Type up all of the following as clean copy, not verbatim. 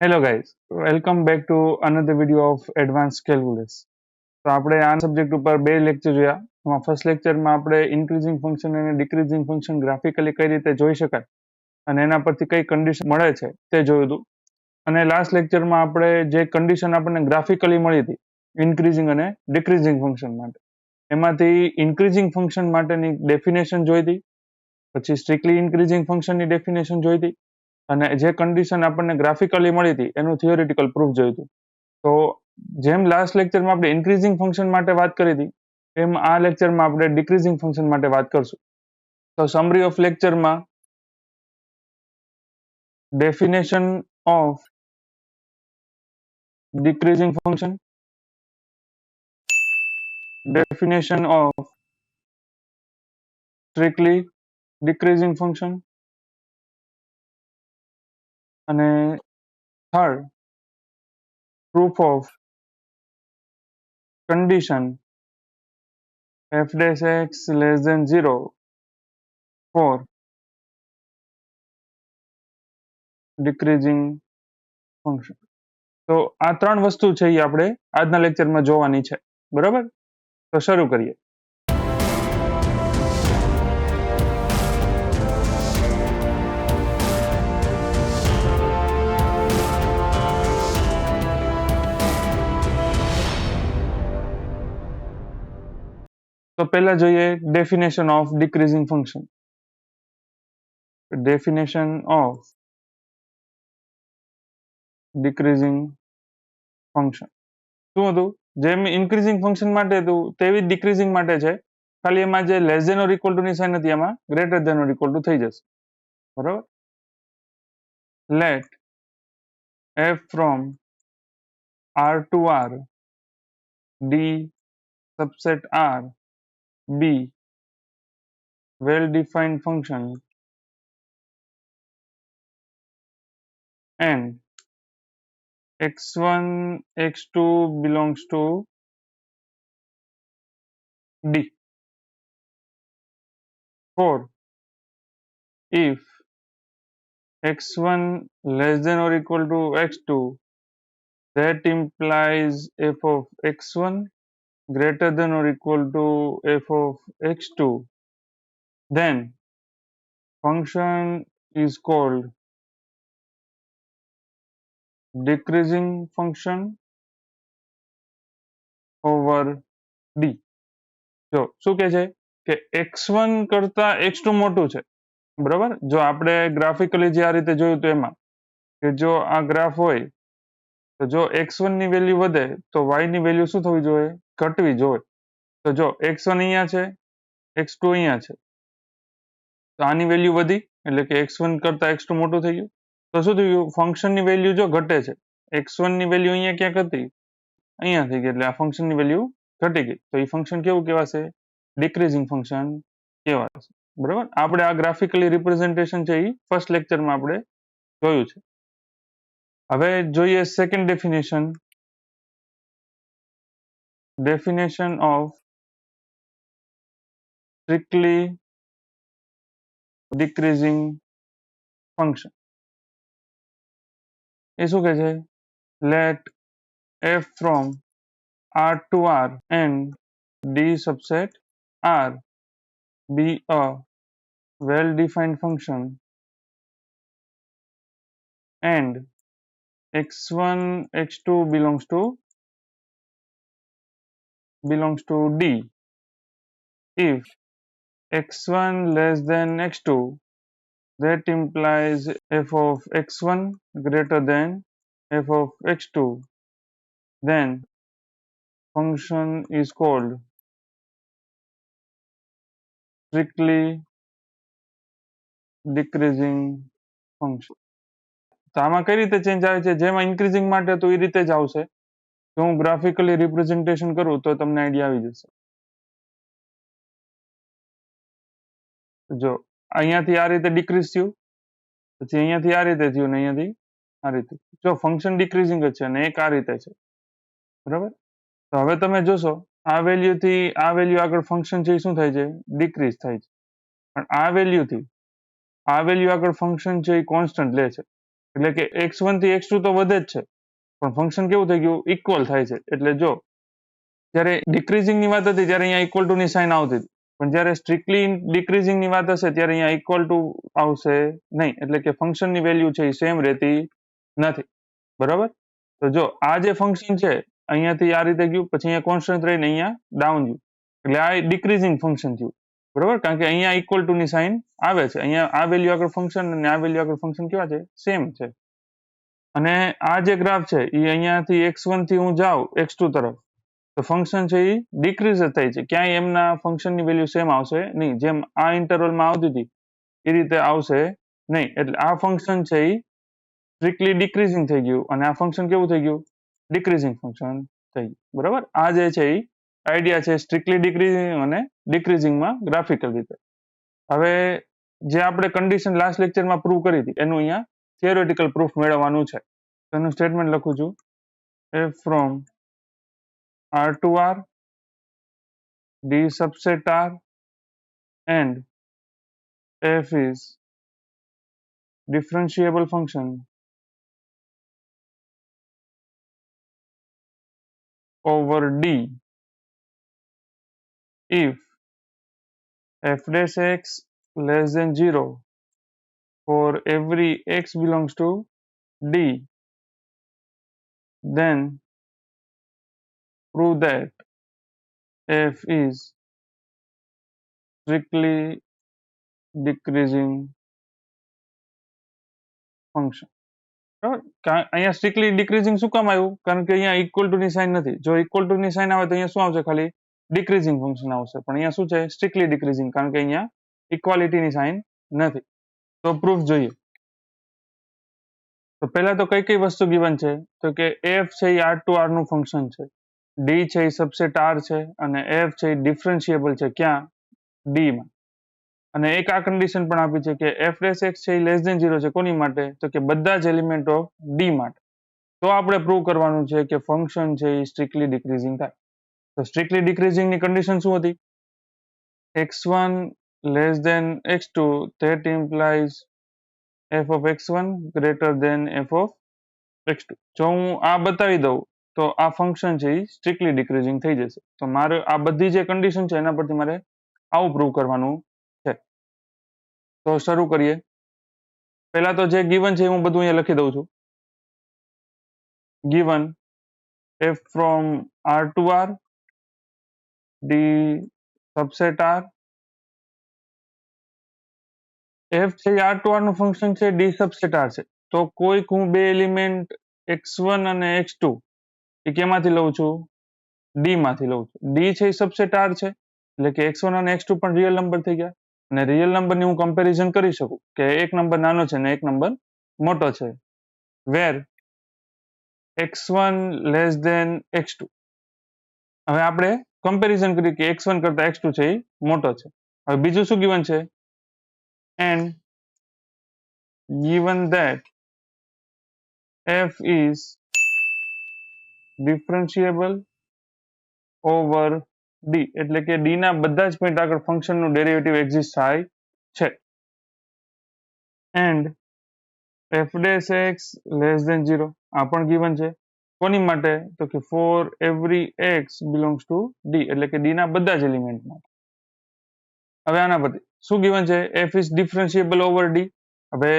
Hello guys, welcome back to another video off advance calculus. તો આપણે આ subject ઉપર બે લેક્ચર જોયા. એમાં ફર્સ્ટ લેક્ચરમાં આપણે ઇન્ક્રીઝિંગ ફંક્શન અને ડિક્રીઝિંગ ફંક્શન ગ્રાફિકલી કઈ રીતે જોઈ શકાય અને એના પરથી કઈ કન્ડિશન મળે છે તે જોયું હતું. અને લાસ્ટ લેક્ચરમાં આપણે જે કન્ડિશન આપણને ગ્રાફિકલી મળી હતી ઇન્ક્રીઝિંગ અને ડિક્રીઝિંગ ફંક્શન માટે, એમાંથી ઇન્ક્રીઝિંગ ફંક્શન માટેની ડેફિનેશન જોઈ હતી, પછી સ્ટ્રિક્ટલી ઇન્ક્રીઝિંગ ફંક્શનની ડેફિનેશન જોઈ હતી, અને જે કન્ડિશન આપણને ગ્રાફિકલી મળી હતી એનું થિયોરિટિકલ પ્રૂફ જોયું હતું. તો જેમ લાસ્ટ લેક્ચરમાં આપણે ઇન્ક્રીઝિંગ ફંક્શન માટે વાત કરી હતી એમ આ લેક્ચરમાં આપણે ડિક્રીઝિંગ ફંક્શન માટે વાત કરશું. તો સમરી ઓફ લેક્ચરમાં definition of decreasing function, definition of strictly decreasing function, અને third proof of condition f dash x less than 0 for decreasing function. તો આ ત્રણ વસ્તુ છે એ આપણે આજના લેક્ચરમાં જોવાની છે. બરાબર, તો શરૂ કરીએ. તો પહેલા જોઈએ definition of decreasing function. Definition of decreasing function શું હતું? જેમ ઇન્ક્રીઝિંગ ફંક્શન માટે હતું તેવી જ ડિક્રીઝિંગ માટે છે, ખાલી એમાં જે less than or equal to ની સાઇન હતી એમાં greater than or equal to થઈ જશે. બરાબર, let f from r to r d subset r be well defined function and x1 x2 belongs to d for if x1 less than or equal to x2, that implies f of x1 greater than or equal to f of x2, then function is called decreasing function over d. જો શું કહે છે કે x1 કરતા x2 મોટું છે. બરાબર, જો આપણે ગ્રાફિકલી જે આ રીતે જોયું તો એમાં કે જો આ ગ્રાફ હોય તો જો x1 ની વેલ્યુ વધે તો y ની વેલ્યુ શું થવી જોઈએ? ઘટવી જોઈએ. તો જો x1 અહીંયા છે, x2 અહીંયા છે, તો આની વેલ્યુ વધી એટલે કે x1 કરતા x2 મોટું થઈ ગયું. તો શું થયું? ફંક્શન ની વેલ્યુ જો ઘટે છે, x1 ની વેલ્યુ અહીંયા ક્યાંક હતી, અહીંયા થઈ ગઈ, એટલે આ ફંક્શન ની વેલ્યુ ઘટી ગઈ. તો એ ફંક્શન કેવું કહેવાશે? ડિક્રીઝિંગ ફંક્શન કહેવાશે. બરાબર, આપણે આ ગ્રાફિકલી રિપ્રેઝન્ટેશન છે એ ફર્સ્ટ લેક્ચરમાં આપણે જોયું છે. હવે જોઈએ second definition, definition of strictly decreasing function. એ શું કહે છે? Let f from r to r and d subset r be a well defined function and x1 x2 belongs to d if x1 less than x2, that implies f of x1 greater than f of x2, then function is called strictly decreasing function. તો આમાં કઈ રીતે change આવે છે? જેમાં increasing માટે તો એ રીતે જ આવશે. જો હું ગ્રાફિકલી રિપ્રેઝન્ટેશન કરું તો તમને આઈડિયા આવી જશે. જો અહીંયાથી આ રીતે ડિક્રીઝ થયું, પછી અહીંયાથી આ રીતે થયું, ને અહીંયાથી આ રીતે. જો ફંક્શન ડિક્રીઝિંગ જ છે અને એક આ રીતે છે. બરાબર, તો હવે તમે જોશો આ વેલ્યુથી આ વેલ્યુ આગળ ફંક્શન છે એ શું થાય છે? ડિક્રીઝ થાય છે. પણ આ વેલ્યુથી આ વેલ્યુ આગળ ફંક્શન છે એ કોન્સ્ટન્ટ લે છે. એટલે કે x1 થી x2 તો વધે જ છે, પણ ફંક્શન કેવું થઈ ગયું, ઇક્વલ થાય છે. એટલે જો જ્યારે ડિક્રીઝિંગ ની વાત હતી ત્યારે અહીંયા ઇક્વલ ટુ ની સાઇન આવતી હતી, પણ જ્યારે સ્ટ્રિક્ટલી ડિક્રીઝિંગ ની વાત હશે ત્યારે અહીંયા ઇક્વલ ટુ આવશે નહીં. એટલે કે ફંક્શન ની વેલ્યુ છે એ સેમ રહેતી નથી. બરાબર. તો જો આ જે ફંક્શન છે અહીંયાથી આ રીતે ગયું, પછી અહીંયા કોન્સ્ટન્ટ રહીને અહીંયા ડાઉન ગયું, એટલે આ ડિક્રીઝિંગ ફંક્શન થયું. બરોબર, કારણ કે અહીંયા ઇક્વલ ટુ ની સાઇન આવે છે, અહીંયા આ વેલ્યુ આગળ ફંક્શન અને આ વેલ્યુ આગળ ફંક્શન કેવા છે, સેમ છે. અને આ જે ગ્રાફ છે એ અહીંયાથી x1 થી હું જાઉં x2 તરફ, તો ફંક્શન છે એ ડિક્રીઝ જ થાય છે, ક્યાંય એમના ફંક્શનની વેલ્યુ સેમ આવશે નહીં. જેમ આ ઇન્ટરવલમાં આવતી હતી એ રીતે આવશે નહીં. એટલે આ ફંક્શન છે એ સ્ટ્રિક્ટલી ડિક્રીઝિંગ થઈ ગયું, અને આ ફંક્શન કેવું થઈ ગયું, ડિક્રીઝિંગ ફંક્શન થઈ ગયું. બરાબર, આ જે છે એ આઈડિયા છે સ્ટ્રિક્ટલી ડિક્રીઝિંગ અને ડિક્રીઝિંગમાં ગ્રાફિકલ રીતે. હવે જે આપણે કન્ડિશન લાસ્ટ લેક્ચરમાં પ્રૂવ કરી હતી એનું અહીંયા થિયોરેટિકલ પ્રૂફ મેળવવાનું છે. તો એનું સ્ટેટમેન્ટ લખું છું, f from r to r d subset r and f is differentiable function over d if f dash x less than 0 for every x belongs to d, then prove that f is strictly decreasing function. બરાબર, અહીંયા strictly ડિક્રીઝિંગ શું કામ આવ્યું, કારણ કે અહીંયા equal to ની sign નથી. જો ઇક્વલ ટુ ની સાઇન આવે તો અહીંયા શું આવશે, ખાલી ડિક્રીઝિંગ ફંક્શન આવશે. પણ અહીંયા શું છે, સ્ટ્રિક્ટલી ડિક્રીઝિંગ, કારણ કે અહીંયા ઇક્વાલિટીની સાઇન નથી. તો પ્રૂફ જોઈએ. તો પહેલા તો કઈ કઈ વસ્તુ ગિવન છે, તો કે f છે એ r ટુ r નું ફંક્શન છે, d છે એ સબસેટ r છે, અને f છે એ ડિફરન્શિયેબલ છે ક્યાં, d માં. અને એક આ કન્ડિશન પણ આપી છે કે f dash x છે એ લેસ ધેન 0 છે, કોની માટે, તો કે બધા જ એલિમેન્ટ ઓફ d માટે. તો આપણે પ્રૂવ કરવાનું છે કે ફંક્શન છે એ સ્ટ્રિક્ટલી ડિક્રીઝિંગ થાય. તો સ્ટ્રિક્ટલી ડિક્રીઝિંગ ની કન્ડિશન શું હતી, x1 less than x2, that implies f of x1 greater than f of x2. જો હું આ બતાવી દઉં તો આ ફંક્શન છે એ સ્ટ્રિક્ટલી ડિક્રીઝિંગ થઈ જશે. તો મારે આ બધી જે કન્ડિશન છે એના પરથી મારે આવું પ્રૂવ કરવાનું છે. તો શરૂ કરીએ. પહેલા તો જે ગિવન છે હું બધું અહીંયા લખી દઉં છું. given f from r to r d subset r, f છે r to r નું ફંક્શન છે, d subset r છે. તો કોઈક હું બે એલિમેન્ટ x1 અને x2 એ કેમાંથી લઉં છું, d માંથી લઉં છું. d છે એ સબસેટ r છે, એટલે કે x1 અને x2 પણ રિયલ નંબર થઈ ગયા, અને રિયલ નંબરની હું કમ્પેરિઝન કરી શકું કે એક નંબર નાનો છે ને એક નંબર મોટો છે, વેર x1 લેસ ધેન x2. હવે આપણે કમ્પેરિઝન કરીએ કે x1 કરતા x2 છે એ મોટો છે. હવે બીજું શું ગિવન છે, and given that f is differentiable over d, એટલે કે d ના બધા જ પોઈન્ટ આગળ ફંક્શન નું ડેરિવેટિવ એક્ઝિસ્ટ થાય છે, and f dash x less than 0 આ પણ given છે, કોની માટે, તો કે for every x belongs to d, એટલે કે d ના બધા જ એલિમેન્ટ માટે. હવે આના પરથી શું given છે, f is differentiable over d. હવે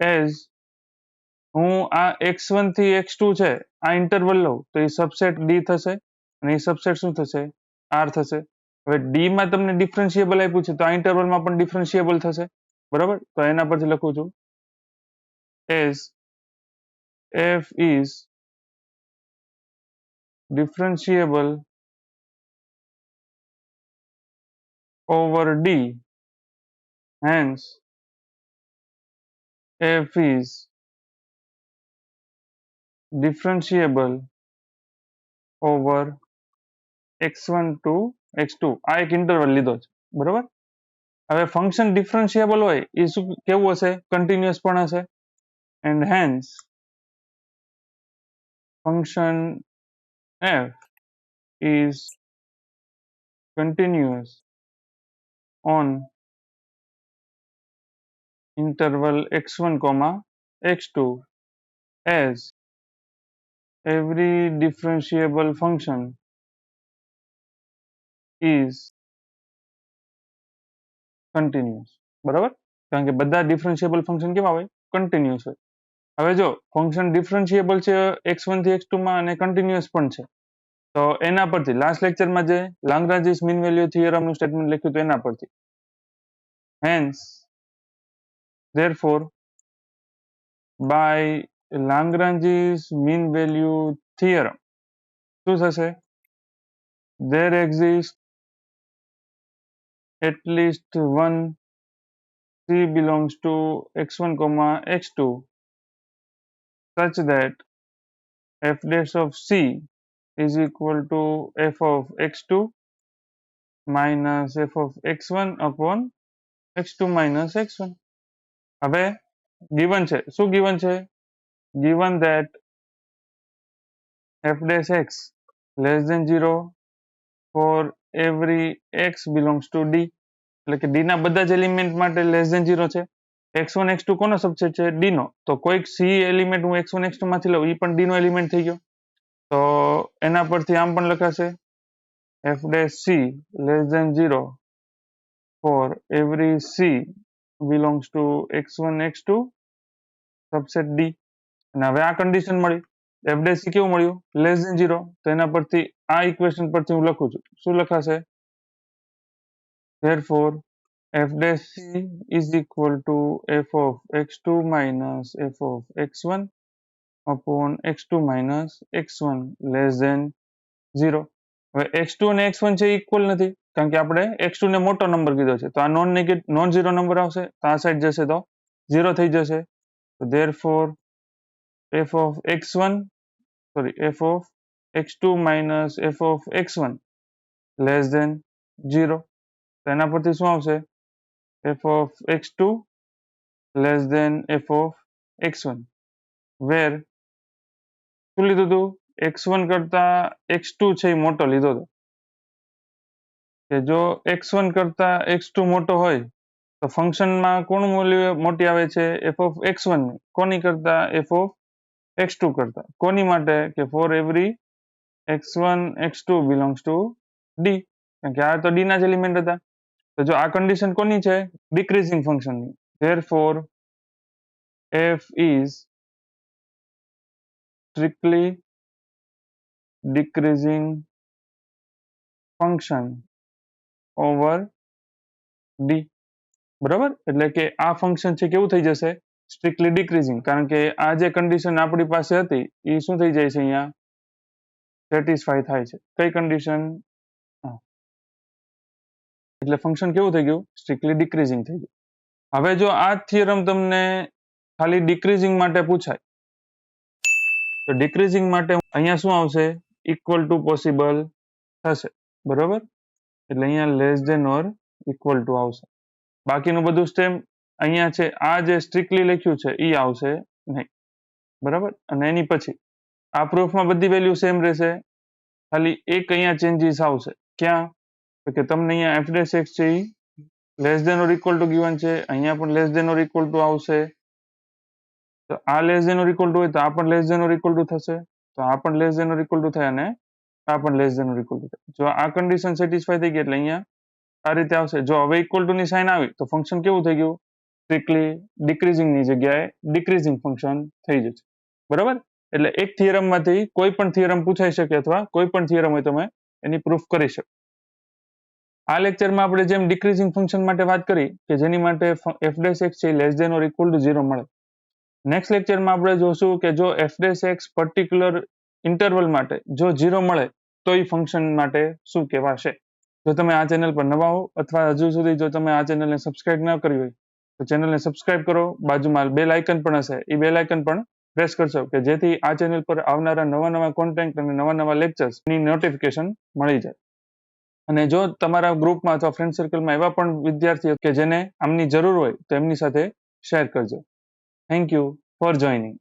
as હું આ x1 થી x2 છે આ ઇન્ટરવલ લઉં તો એ સબસેટ d થશે, અને એ સબસેટ શું થશે, r થશે. હવે d માં તમને ડિફરન્શિયેબલ આપ્યું છે તો આ ઇન્ટરવલમાં પણ ડિફરન્શિયેબલ થશે. બરાબર, તો એના પરથી લખું છું, as f is differentiable over d, hence f is differentiable over x1 to x2. આ એક ઇન્ટરવલ લીધો છે. બરોબર, હવે ફંક્શન ડિફરન્શિયેબલ હોય એ શું કેવું હશે, કન્ટિન્યુઅસ પણ હશે, and hence function f is continuous on interval x1 comma x2 as every differentiable function is continuous. બરાબર, કારણ કે બધા ડિફરન્શિયેબલ ફંક્શન કેવા હોય? કન્ટિન્યુઅસ હોય. હવે જો ફંક્શન ડિફરન્શિયેબલ છે x1 થી x2 માં અને કન્ટિન્યુઅસ પણ છે, તો એના પરથી લાસ્ટ લેક્ચરમાં જે લાંગ્રાન્જીસ મીન વેલ્યુ થિયરમ નું સ્ટેટમેન્ટ લખ્યું હતું એના પરથી, hence therefore by Lagrange's mean value theorem શું થશે? there exists at least one c belongs to x1 comma x2 such that f dash of c is equal to f of x2 minus f of x1 upon x2 minus x1. હવે given છે, શું given છે? given that f dash x less than 0 for every x belongs to d, એટલે કે d ના બધા જ element માટે લેસ ધેન 0 છે. x1 x2 કોનો સબસેટ છે? d નો. તો કોઈક c એલિમેન્ટ હું x1 x2 માંથી લઉં, એ પણ d નો એલિમેન્ટ થઈ ગયો. તો એના પરથી આમ પણ લખાશે f dash c less than 0 for every c belongs to x1 x2 subset d. અને હવે આ કન્ડિશન મળી, f dash c કેવું મળ્યું? Less than 0. તો એના પરથી આ ઇક્વેશન પરથી હું લખું છું, શું લખાશે? therefore f dash c is equal to f of x2 minus f of x1 upon x2 minus x1 less than 0. હવે x2 અને x1 છે ઇક્વલ નથી, કારણ કે આપણે x2 ને મોટો નંબર કીધો છે, તો આ નોન ઝીરો નંબર આવશે, તો આ સાઈડ જશે તો 0 થઈ જશે. તો therefore f of x2 minus f of x1 less than 0. તો એના પરથી શું આવશે? f of x2 less than f of x1 where શું લીધું હતું? x1 કરતા x2 છે એ મોટો લીધો હતો, કે જો x1 કરતા x2 મોટો હોય તો ફંક્શનમાં કોણ મૂલ્ય મોટી આવે છે? f of x1 ની. કોની કરતા? f of x2 કરતા. કોની માટે? કે for every x1 x2 belongs to d, કારણ કે આ તો d ના જ એલિમેન્ટ હતા. તો જો આ કન્ડિશન કોની છે? ડિક્રીઝિંગ ફંક્શન ની. therefore f is strictly decreasing function over d. બરાબર, એટલે કે આ ફંક્શન છે કેવું થઈ જશે? સ્ટ્રિક્ટલી ડિક્રીઝિંગ, કારણ કે આ જે કન્ડિશન આપણી પાસે હતી એ શું થઈ જાય છે? અહીંયા સેટિસ્ફાય થાય છે. કઈ કન્ડિશન? એટલે ફંક્શન કેવું થઈ ગયું? સ્ટ્રિક્ટલી ડિક્રીઝિંગ થઈ ગયું. હવે જો આ થિયરમ તમને ખાલી ડિક્રીઝિંગ માટે પૂછાય તો ડિક્રીઝિંગ માટે અહીંયા શું આવશે? ઇક્વલ ટુ પોસિબલ થશે. બરોબર, એટલે અહીંયા less than or equal to આવશે. બાકીનું બધું સ્ટેમ અહીંયા છે, આ જે સ્ટ્રિક્ટલી લખ્યું છે એ આવશે નહીં. બરાબર, અને એની પછી આ પ્રૂફમાં બધી વેલ્યુ સેમ રહેશે, ખાલી એક અહીંયા ચેન્જીસ આવશે. ક્યાં? તો કે તમને અહીંયા f dash x છે એ less than or equal to given છે, અહીંયા પણ less than or equal to આવશે. તો આ less than or equal to હોય તો આ પણ less than or equal to થશે, તો આ પણ less than or equal to થાય અને આ પણ less than or equal to થાય. જો આ કન્ડિશન સેટિસ્ફાય થઈ ગઈ એટલે અહીંયા આ રીતે આવશે. જો હવે ઇક્વલ ટુ ની સાઇન આવી તો ફંક્શન કેવું થઈ ગયું? સ્ટ્રિક્ટલી ડિક્રીઝિંગ ની જગ્યાએ ડિક્રીઝિંગ ફંક્શન થઈ જશે. બરાબર, એટલે એક થિયરમ માંથી કોઈ પણ થિયરમ પૂછાઈ શકે અથવા કોઈ પણ થિયરમ હોય તમે એની પ્રૂફ કરી શકો. આ લેક્ચરમાં આપણે જેમ ડિક્રીઝિંગ ફંક્શન માટે વાત કરી કે જેની માટે f dash x છે less than or equal to 0 મળે. નેક્સ્ટ લેક્ચરમાં આપણે જોશું કે જો f dash x particular interval માટે જો 0 મળે તો એ ફંક્શન માટે શું કહેવાશે. જો તમે આ ચેનલ પર નવા હો અથવા હજુ સુધી જો તમે આ ચેનલને સબસ્ક્રાઇબ ન કરી હોય તો ચેનલને સબસ્ક્રાઇબ કરો, બાજુમાં બેલ આઇકન પણ હશે એ બેલ આઇકન પણ પ્રેસ કરશો કે જેથી આ ચેનલ પર આવનારા નવા કોન્ટેન્ટ અને નવા લેક્ચર્સની નોટિફિકેશન મળી જાય. અને જો તમારા ગ્રુપમાં અથવા ફ્રેન્ડ સર્કલમાં એવા પણ વિદ્યાર્થીઓ કે જેને આમની જરૂર હોય તો એમની સાથે શેર કરજો. Thank you for joining.